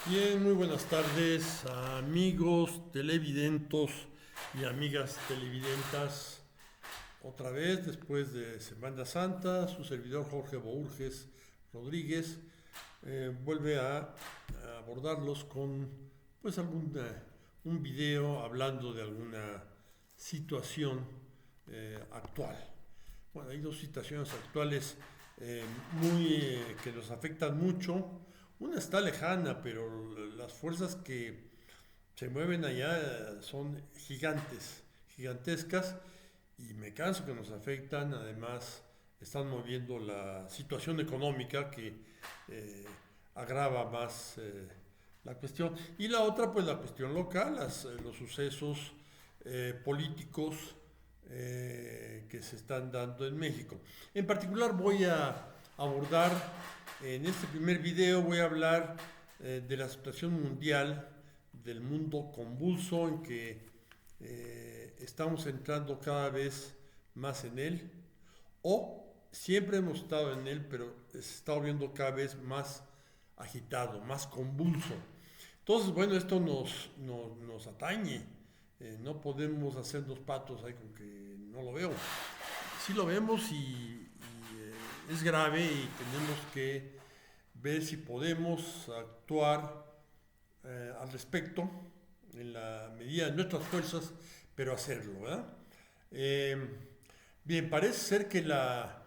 Bien, muy buenas tardes, amigos televidentos y amigas televidentas. Otra vez, después de Semana Santa, su servidor Jorge Bourges Rodríguez vuelve a abordarlos con pues un video hablando de alguna situación actual. Bueno, hay dos situaciones actuales que nos afectan mucho. Una está lejana, pero las fuerzas que se mueven allá son gigantescas, y me canso que nos afectan. Además, están moviendo la situación económica que eh, agrava más la cuestión. Y la otra, pues la cuestión local, los sucesos políticos que se están dando en México. En particular voy a abordar, en este primer video voy a hablar de la situación mundial, del mundo convulso en que estamos entrando cada vez más en él, o siempre hemos estado en él, pero se está volviendo cada vez más agitado, más convulso. Entonces, bueno, esto nos atañe. No podemos hacernos patos ahí con que no lo veo. Sí lo vemos y es grave, y tenemos que ver si podemos actuar al respecto en la medida de nuestras fuerzas, pero hacerlo, ¿verdad? Bien, parece ser que la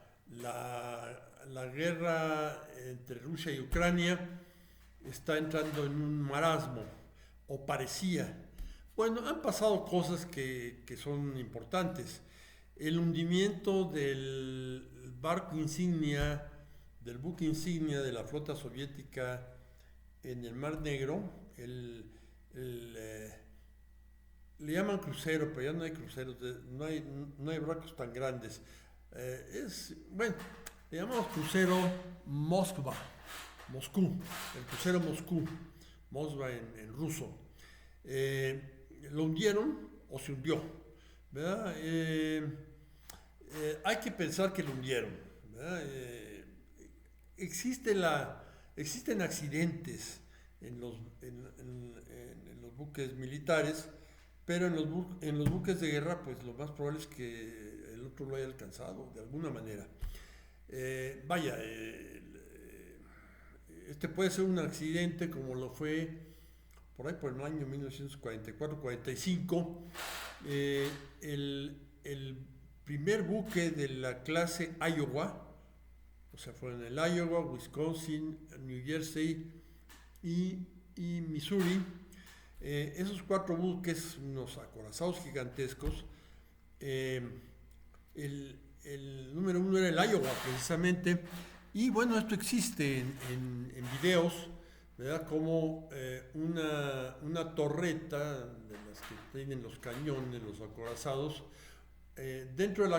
guerra entre Rusia y Ucrania está entrando en un marasmo, o parecía. Bueno, han pasado cosas que son importantes. El hundimiento del buque insignia de la flota soviética en el Mar Negro, el, eh, le llaman crucero, pero ya no hay cruceros, no hay barcos tan grandes. Bueno, le llamamos crucero Moscú, el crucero Moscú, Moskva en ruso. Lo hundieron o se hundió, ¿verdad? Hay que pensar que lo hundieron, ¿verdad? Existen accidentes en los buques militares, pero en los buques de guerra, pues lo más probable es que el otro lo haya alcanzado de alguna manera. Este puede ser un accidente como lo fue por ahí por el año 1944-45. El primer buque de la clase Iowa, o sea, fueron el Iowa, Wisconsin, New Jersey y Missouri. Esos cuatro buques, unos acorazados gigantescos. El número uno era el Iowa, precisamente. Y bueno, esto existe en videos, ¿verdad? Como una torreta de las que tienen los cañones, los acorazados. Dentro de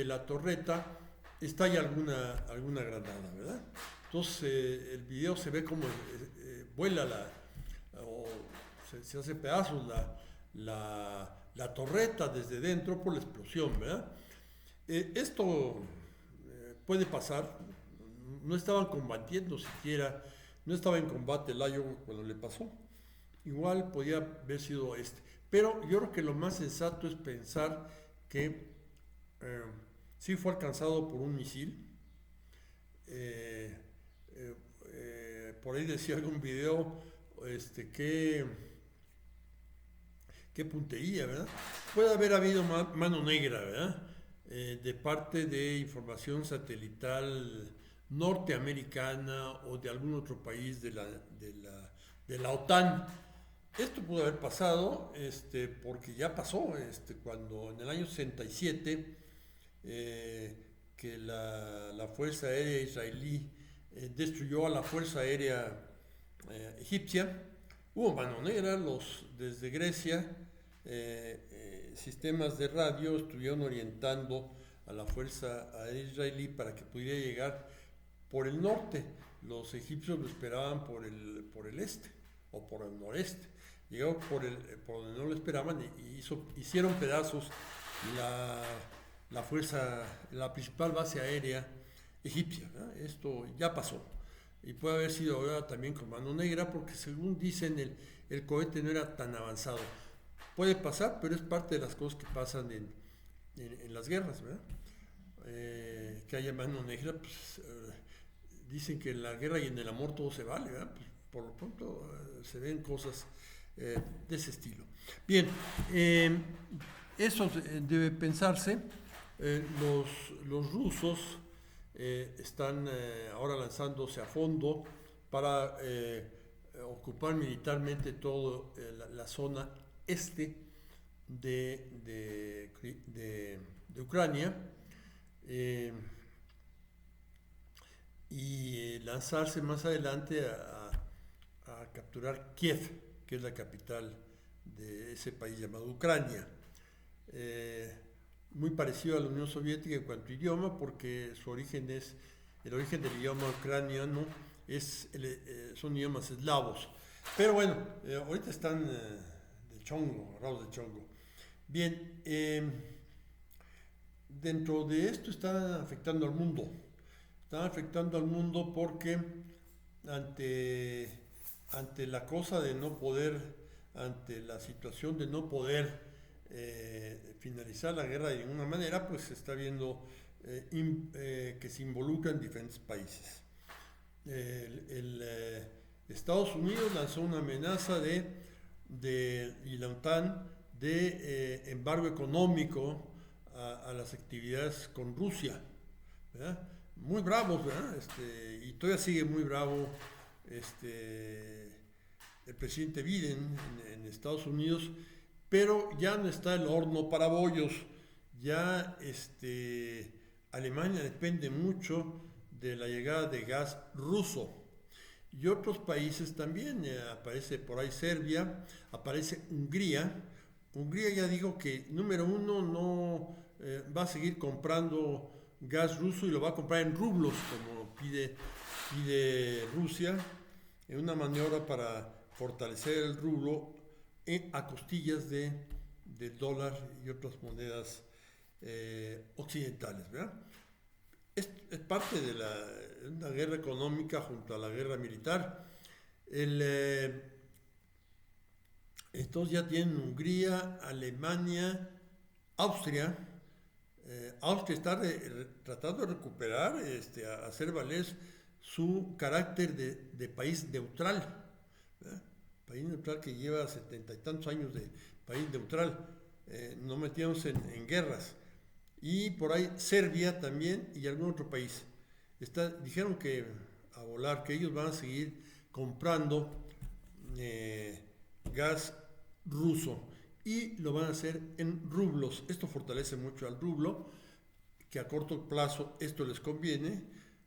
la torreta estalla alguna granada, ¿verdad? Entonces el video se ve como vuela o se hace pedazos la torreta desde dentro por la explosión, ¿verdad? Esto puede pasar. No estaban combatiendo siquiera, no estaba en combate el Iowa cuando le pasó. Igual podía haber sido este. Pero yo creo que lo más sensato es pensar que sí fue alcanzado por un misil. Por ahí decía algún video qué puntería, ¿verdad? Puede haber habido mano negra, ¿verdad? De parte de información satelital norteamericana o de algún otro país de la OTAN. Esto pudo haber pasado porque ya pasó cuando en el año 67 que la Fuerza Aérea Israelí destruyó a la Fuerza Aérea egipcia. Hubo mano negra. Desde Grecia sistemas de radio estuvieron orientando a la Fuerza Aérea Israelí para que pudiera llegar por el norte. Los egipcios lo esperaban por el este o por el noreste. Llegó por donde no lo esperaban y hicieron pedazos la principal base aérea egipcia, ¿no? Esto ya pasó. y puede haber sido ahora también con mano negra, porque según dicen el cohete no era tan avanzado. Puede pasar, pero es parte de las cosas que pasan en las guerras, ¿verdad? Que haya mano negra, pues dicen que en la guerra y en el amor todo se vale, ¿verdad? Pues, por lo pronto se ven cosas de ese estilo. Bien, eso debe pensarse. Los rusos están ahora lanzándose a fondo para ocupar militarmente toda la zona este de Ucrania y lanzarse más adelante a capturar Kiev, que es la capital de ese país llamado Ucrania. Muy parecido a la Unión Soviética en cuanto a idioma, porque el origen del idioma ucraniano son idiomas eslavos. Pero bueno, ahorita están de chongo, agarrados de chongo. Bien, dentro de esto está afectando al mundo. Está afectando al mundo porque ante la cosa de no poder, ante la situación de no poder finalizar la guerra de ninguna manera, pues se está viendo que se involucran diferentes países. Estados Unidos lanzó una amenaza y la OTAN de embargo económico a las actividades con Rusia, ¿verdad? Muy bravos, ¿verdad? Y todavía sigue muy bravo el presidente Biden en Estados Unidos, pero ya no está el horno para bollos. Ya Alemania depende mucho de la llegada de gas ruso. Y otros países también, aparece por ahí Serbia, aparece Hungría. Hungría ya dijo que, número uno, no va a seguir comprando gas ruso y lo va a comprar en rublos, como pide Rusia, en una maniobra para fortalecer el rublo a costillas del dólar y otras monedas occidentales, ¿verdad? Es parte de una guerra económica junto a la guerra militar. Estos ya tienen Hungría, Alemania, Austria. Austria está tratando de recuperar, hacer valer su carácter de país neutral, ¿verdad? País neutral que lleva 70 y tantos años de país neutral, no metiéndose en guerras. Y por ahí Serbia también y algún otro país. Dijeron que a volar, que ellos van a seguir comprando gas ruso y lo van a hacer en rublos. Esto fortalece mucho al rublo, que a corto plazo esto les conviene.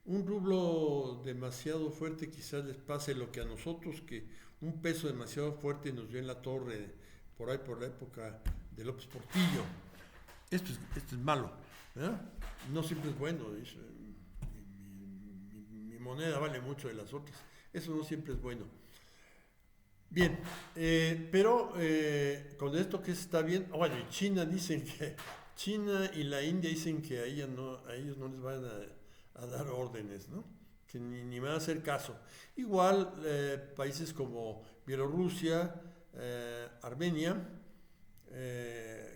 Un rublo demasiado fuerte quizás les pase lo que a nosotros, que un peso demasiado fuerte nos dio en la torre por ahí por la época de López Portillo. Esto es malo, ¿verdad? No siempre es bueno. Mi moneda vale mucho de las otras. Eso no siempre es bueno. Bien, pero con esto que está bien, bueno, China y la India dicen que a ellos no les van a dar órdenes, ¿no? Que ni van a hacer caso. Igual países como Bielorrusia, Armenia,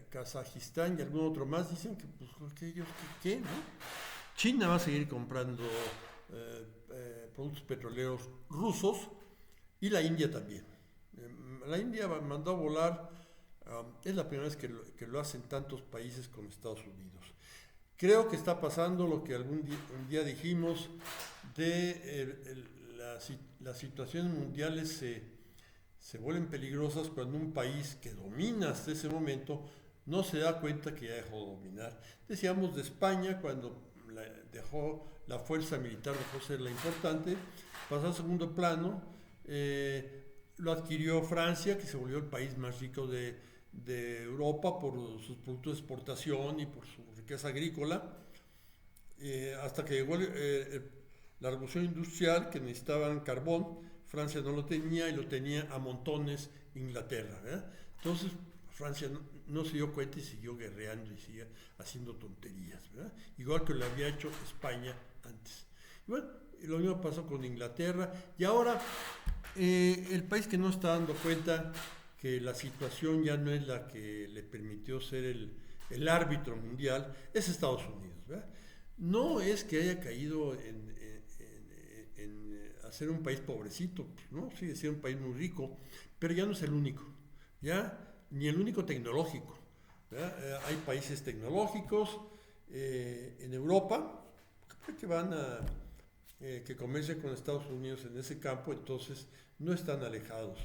Kazajistán y algún otro más dicen que pues que ellos ¿qué? ¿No? China va a seguir comprando productos petroleros rusos y la India también. La India mandó a volar, es la primera vez que lo hacen tantos países con Estados Unidos. Creo que está pasando lo que un día dijimos de las situaciones mundiales se vuelven peligrosas cuando un país que domina hasta ese momento no se da cuenta que ya dejó de dominar. Decíamos de España, cuando la fuerza militar dejó de ser la importante, pasó a segundo plano, lo adquirió Francia, que se volvió el país más rico de Europa por sus productos de exportación y por su riqueza agrícola, hasta que llegó la revolución industrial, que necesitaban carbón. Francia no lo tenía y lo tenía a montones Inglaterra, ¿verdad? Entonces Francia no se dio cuenta y siguió guerreando y siguió haciendo tonterías, ¿verdad? Igual que lo había hecho España antes. Bueno, lo mismo pasó con Inglaterra y ahora el país que no está dando cuenta que la situación ya no es la que le permitió ser el árbitro mundial es Estados Unidos, ¿verdad? No es que haya caído en hacer un país pobrecito, ¿no? Sigue siendo un país muy rico, pero ya no es el único, ¿ya? Ni el único tecnológico, ¿verdad? Hay países tecnológicos en Europa que van a que comercian con Estados Unidos en ese campo, entonces no están alejados.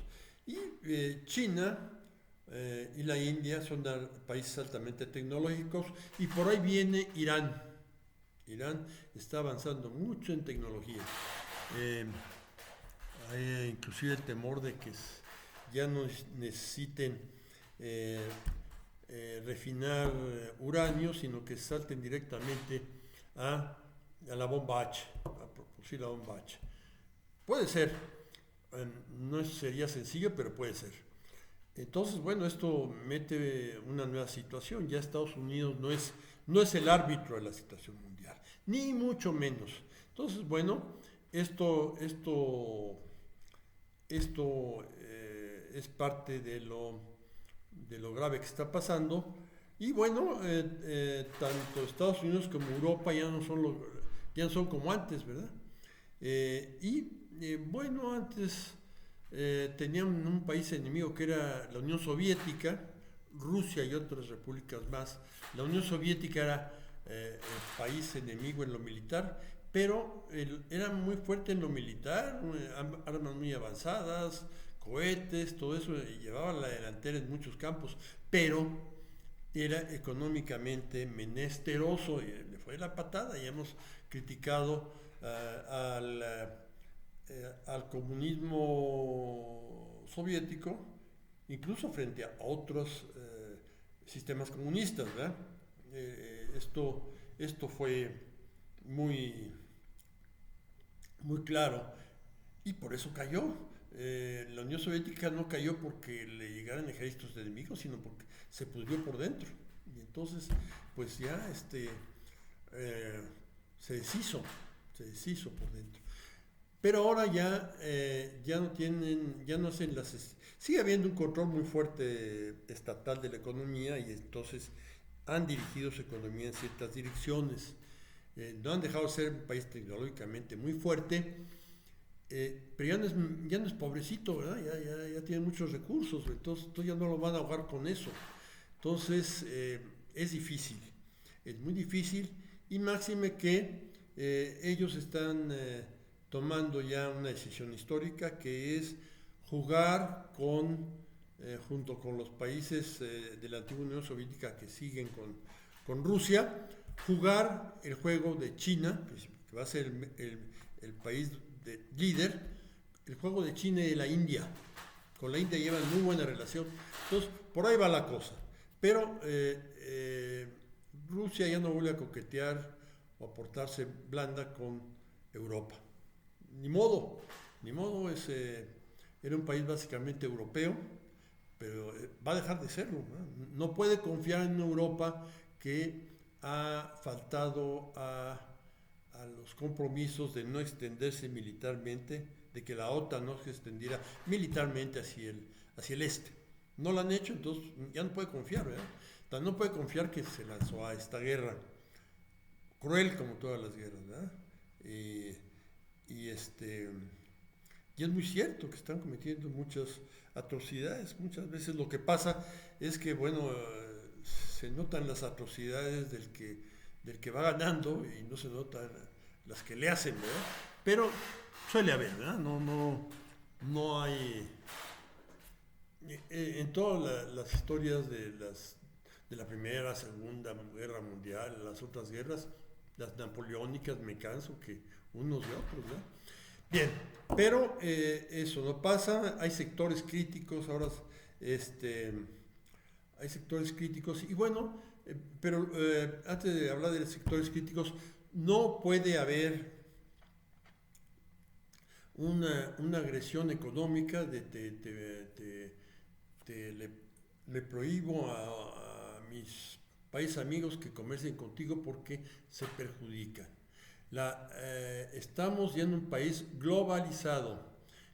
Y China y la India son países altamente tecnológicos y por ahí viene Irán. Irán está avanzando mucho en tecnología. Eh, Hay inclusive el temor de que ya no necesiten eh, refinar uranio, sino que salten directamente a la bomba H, a producir la bomba H. Puede ser, no sería sencillo, pero puede ser. Entonces, bueno, esto mete una nueva situación. Ya Estados Unidos no es el árbitro de la situación mundial, ni mucho menos. Entonces, bueno, esto es parte de lo grave que está pasando. Y bueno, tanto Estados Unidos como Europa ya no son como antes, ¿verdad? Bueno, antes tenían un país enemigo que era la Unión Soviética, Rusia y otras repúblicas más. La Unión Soviética era el país enemigo en lo militar, pero era muy fuerte en lo militar, armas muy avanzadas, cohetes, todo eso, y llevaba la delantera en muchos campos, pero era económicamente menesteroso, y le fue la patada y hemos criticado al comunismo soviético, incluso frente a otros sistemas comunistas, ¿verdad? Esto fue muy, muy claro y por eso cayó. La Unión Soviética no cayó porque le llegaran ejércitos enemigos, sino porque se pudrió por dentro. Y entonces, pues ya eh, se deshizo por dentro. Pero ahora ya no tienen, ya no hacen sigue habiendo un control muy fuerte estatal de la economía y entonces han dirigido su economía en ciertas direcciones. No han dejado de ser un país tecnológicamente muy fuerte, pero ya no es pobrecito, ¿verdad? Ya tiene muchos recursos, entonces ya no lo van a ahogar con eso. Entonces es difícil, es muy difícil y máxime que ellos están tomando ya una decisión histórica que es jugar junto con los países de la antigua Unión Soviética que siguen con Rusia, jugar el juego de China, que va a ser el país líder, el juego de China y de la India. Con la India llevan muy buena relación. Entonces, por ahí va la cosa. Pero Rusia ya no vuelve a coquetear o a portarse blanda con Europa. Ni modo, era un país básicamente europeo, pero va a dejar de serlo, ¿no? No puede confiar en Europa que ha faltado a los compromisos de no extenderse militarmente, de que la OTAN no se extendiera militarmente hacia el este. No lo han hecho, entonces ya no puede confiar, ¿verdad? No puede confiar que se lanzó a esta guerra, cruel como todas las guerras, ¿verdad? Y y es muy cierto que están cometiendo muchas atrocidades. Muchas veces lo que pasa es que, bueno, se notan las atrocidades del que va ganando y no se notan las que le hacen, ¿verdad? Pero suele haber, ¿verdad? No hay... En todas las historias de la Primera, Segunda Guerra Mundial, las otras guerras, las napoleónicas, me canso que unos de otros, ¿verdad? Bien, pero eso no pasa, hay sectores críticos, ahora hay sectores críticos y bueno, pero antes de hablar de sectores críticos, no puede haber una agresión económica le prohíbo a mis países amigos que comercien contigo porque se perjudican. Estamos ya en un país globalizado.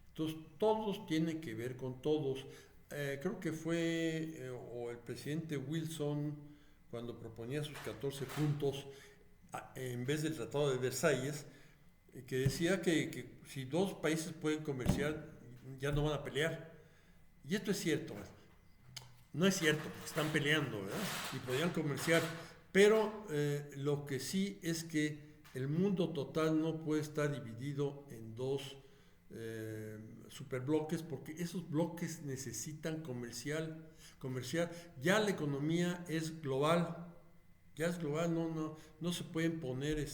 Entonces, todos tienen que ver con todos. Creo que fue o el presidente Wilson, cuando proponía sus 14 puntos, en vez del Tratado de Versalles, que decía que si dos países pueden comerciar, ya no van a pelear. Y esto es cierto. No es cierto, porque están peleando, ¿verdad? Y podrían comerciar. Pero lo que sí es que el mundo total no puede estar dividido en dos superbloques, porque esos bloques necesitan comerciar. Ya la economía es global, no se pueden poner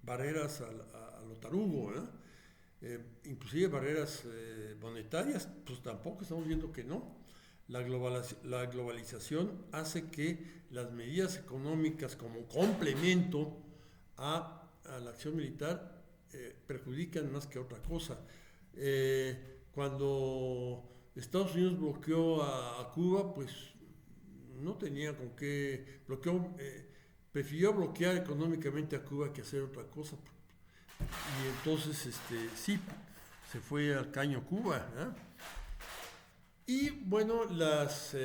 barreras a lo tarugo, ¿verdad? Inclusive barreras monetarias, pues tampoco estamos viendo que no. La globalización hace que las medidas económicas como complemento a la acción militar perjudican más que otra cosa. Cuando Estados Unidos bloqueó a Cuba, pues no tenía con qué, prefirió bloquear económicamente a Cuba que hacer otra cosa. Y entonces sí, se fue al caño Cuba, ¿eh? Y bueno, las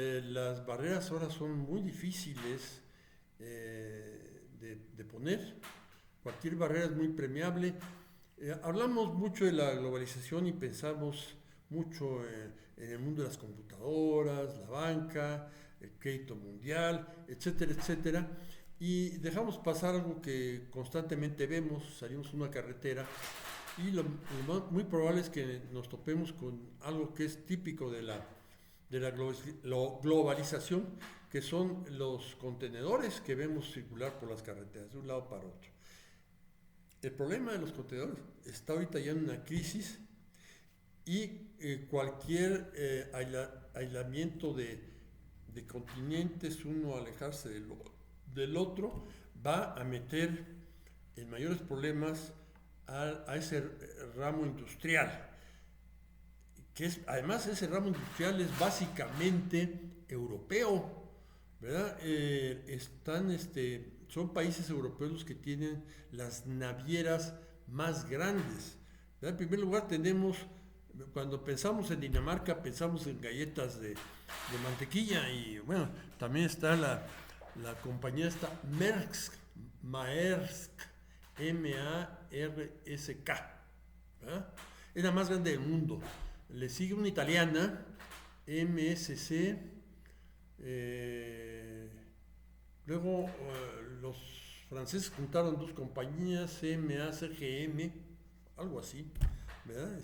barreras ahora son muy difíciles de poner. Cualquier barrera es muy permeable. Hablamos mucho de la globalización y pensamos mucho en el mundo de las computadoras, la banca, el crédito mundial, etcétera, etcétera. Y dejamos pasar algo que constantemente vemos, salimos a una carretera y lo muy probable es que nos topemos con algo que es típico de la globalización, que son los contenedores que vemos circular por las carreteras de un lado para otro. El problema de los contenedores está ahorita ya en una crisis y cualquier aislamiento de continentes, uno alejarse del otro, va a meter en mayores problemas a ese ramo industrial, además ese ramo industrial es básicamente europeo, ¿verdad? Son países europeos los que tienen las navieras más grandes, ¿verdad? En primer lugar cuando pensamos en Dinamarca, pensamos en galletas de mantequilla y bueno, también está la compañía Maersk, M-A-R-S-K, ¿verdad? Es la más grande del mundo. Le sigue una italiana, MSC, luego los franceses juntaron dos compañías, MACGM, algo así, ¿verdad?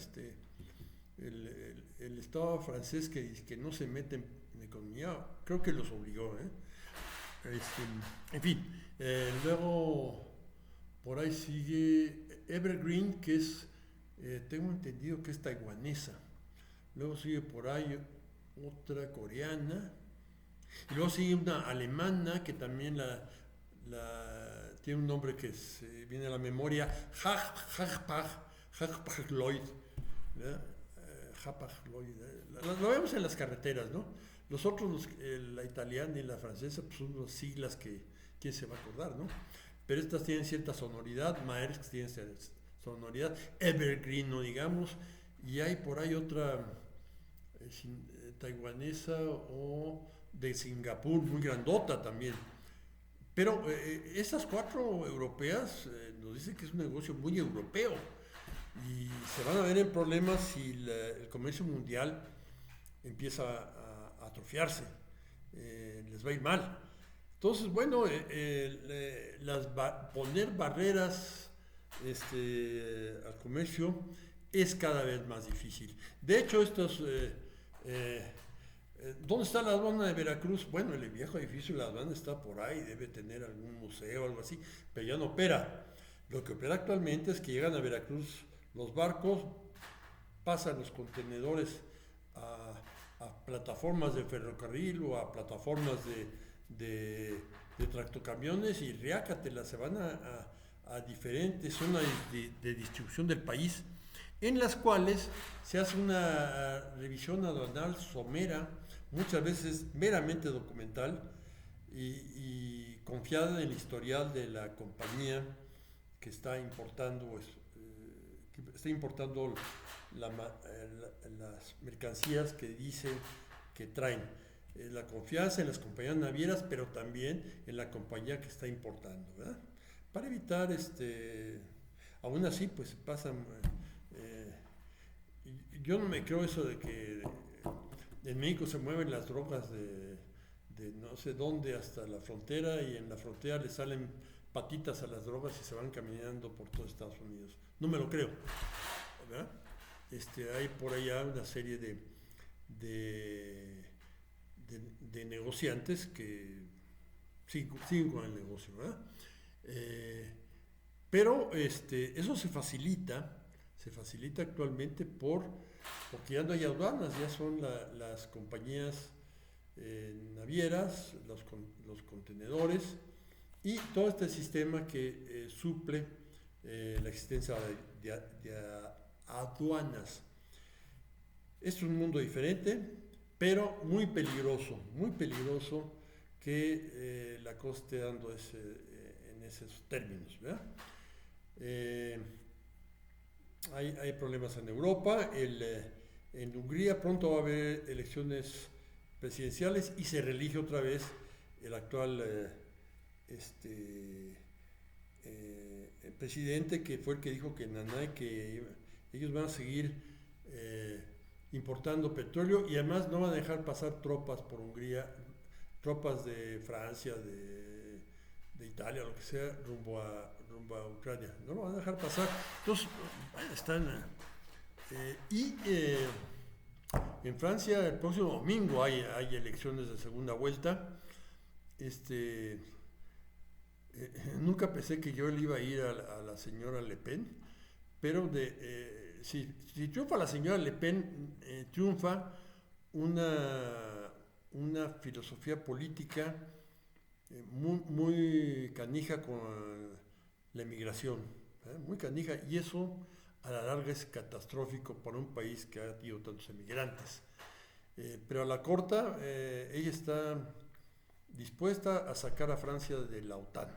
El Estado francés que no se mete en economía, creo que los obligó, en fin, luego por ahí sigue Evergreen, que es, tengo entendido que es taiwanesa. Luego sigue por ahí otra coreana. Y luego sigue una alemana que también tiene un nombre que viene a la memoria, Hapag-Lloyd. Lo vemos en las carreteras, ¿no? Los otros, la italiana y la francesa, pues son unas siglas que quién se va a acordar, ¿no? Pero estas tienen cierta sonoridad, Maersk tiene cierta sonoridad, Evergreen, no digamos, y hay por ahí otra taiwanesa o de Singapur, muy grandota también. Pero esas cuatro europeas nos dicen que es un negocio muy europeo y se van a ver en problemas si el comercio mundial empieza a atrofiarse, les va a ir mal. Entonces, bueno, poner barreras al comercio es cada vez más difícil. De hecho, ¿dónde está la aduana de Veracruz? Bueno, el viejo edificio de la aduana está por ahí, debe tener algún museo o algo así, pero ya no opera. Lo que opera actualmente es que llegan a Veracruz los barcos, pasan los contenedores a plataformas de ferrocarril o a plataformas de tractocamiones y riácatelas, se van a diferentes zonas de distribución del país, en las cuales se hace una revisión aduanal somera, muchas veces meramente documental, y confiada en el historial de la compañía que está importando, las mercancías que dicen que traen. La confianza en las compañías navieras, pero también en la compañía que está importando, ¿verdad? Para evitar, aún así, pues pasan. Yo no me creo eso de que en México se mueven las drogas de no sé dónde hasta la frontera y en la frontera le salen patitas a las drogas y se van caminando por todo Estados Unidos. No me lo creo, ¿verdad? Hay por allá una serie de negociantes que siguen con el negocio, ¿verdad? Pero eso se facilita actualmente porque ya no hay aduanas, ya son las compañías navieras, los contenedores y todo este sistema que suple la existencia de aduanas. Es un mundo diferente, pero muy peligroso que la cosa esté dando en esos términos, ¿verdad? Hay problemas en Europa, en Hungría pronto va a haber elecciones presidenciales y se reelige otra vez el actual el presidente, que fue el que dijo que ellos van a seguir importando petróleo y además no van a dejar pasar tropas por Hungría, tropas de Francia, de Italia, lo que sea, rumbo a Ucrania. No lo van a dejar pasar. Entonces, están... en Francia el próximo domingo hay elecciones de segunda vuelta. Nunca pensé que yo le iba a ir a la señora Le Pen, pero si triunfa la señora Le Pen, triunfa una filosofía política muy canija con la emigración, muy canija, y eso a la larga es catastrófico para un país que ha tenido tantos emigrantes. Pero a la corta, ella está dispuesta a sacar a Francia de la OTAN,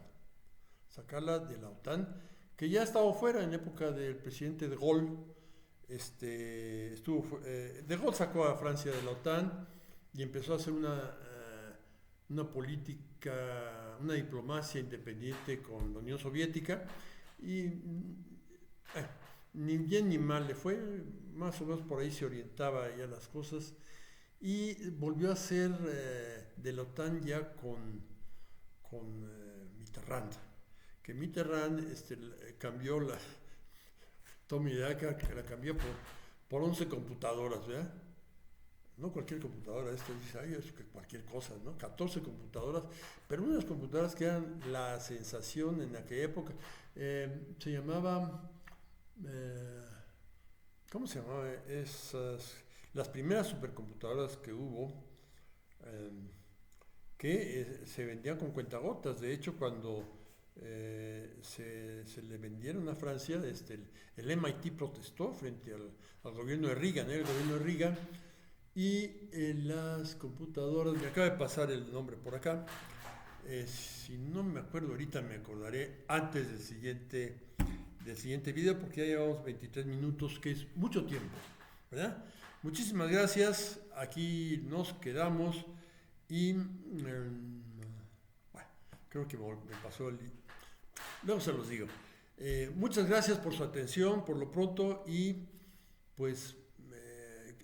que ya ha estado fuera en época del presidente de Gaulle. De Gaulle sacó a Francia de la OTAN y empezó a hacer una política, una diplomacia independiente con la Unión Soviética y ni bien ni mal le fue, más o menos por ahí se orientaba ya las cosas y volvió a ser de la OTAN ya con Mitterrand, que Mitterrand cambió toma idea que la cambió por 11 computadoras, ¿verdad? No cualquier computadora, dice, ay, es que cualquier cosa, ¿no? 14 computadoras, pero unas computadoras que eran la sensación en aquella época. Se llamaba, ¿cómo se llamaba? Las primeras supercomputadoras que hubo, que se vendían con cuentagotas. De hecho, cuando se le vendieron a Francia, el MIT protestó frente al gobierno de Reagan, el gobierno de Reagan. Y las computadoras, me acaba de pasar el nombre por acá, si no me acuerdo ahorita me acordaré antes del siguiente video, porque ya llevamos 23 minutos, que es mucho tiempo, ¿verdad? Muchísimas gracias, aquí nos quedamos y bueno, creo que me pasó luego se los digo. Muchas gracias por su atención por lo pronto y pues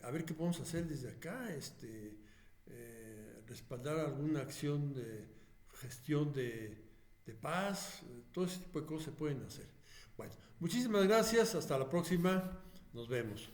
a ver qué podemos hacer desde acá, respaldar alguna acción de gestión de paz, todo ese tipo de cosas se pueden hacer. Bueno, muchísimas gracias, hasta la próxima, nos vemos.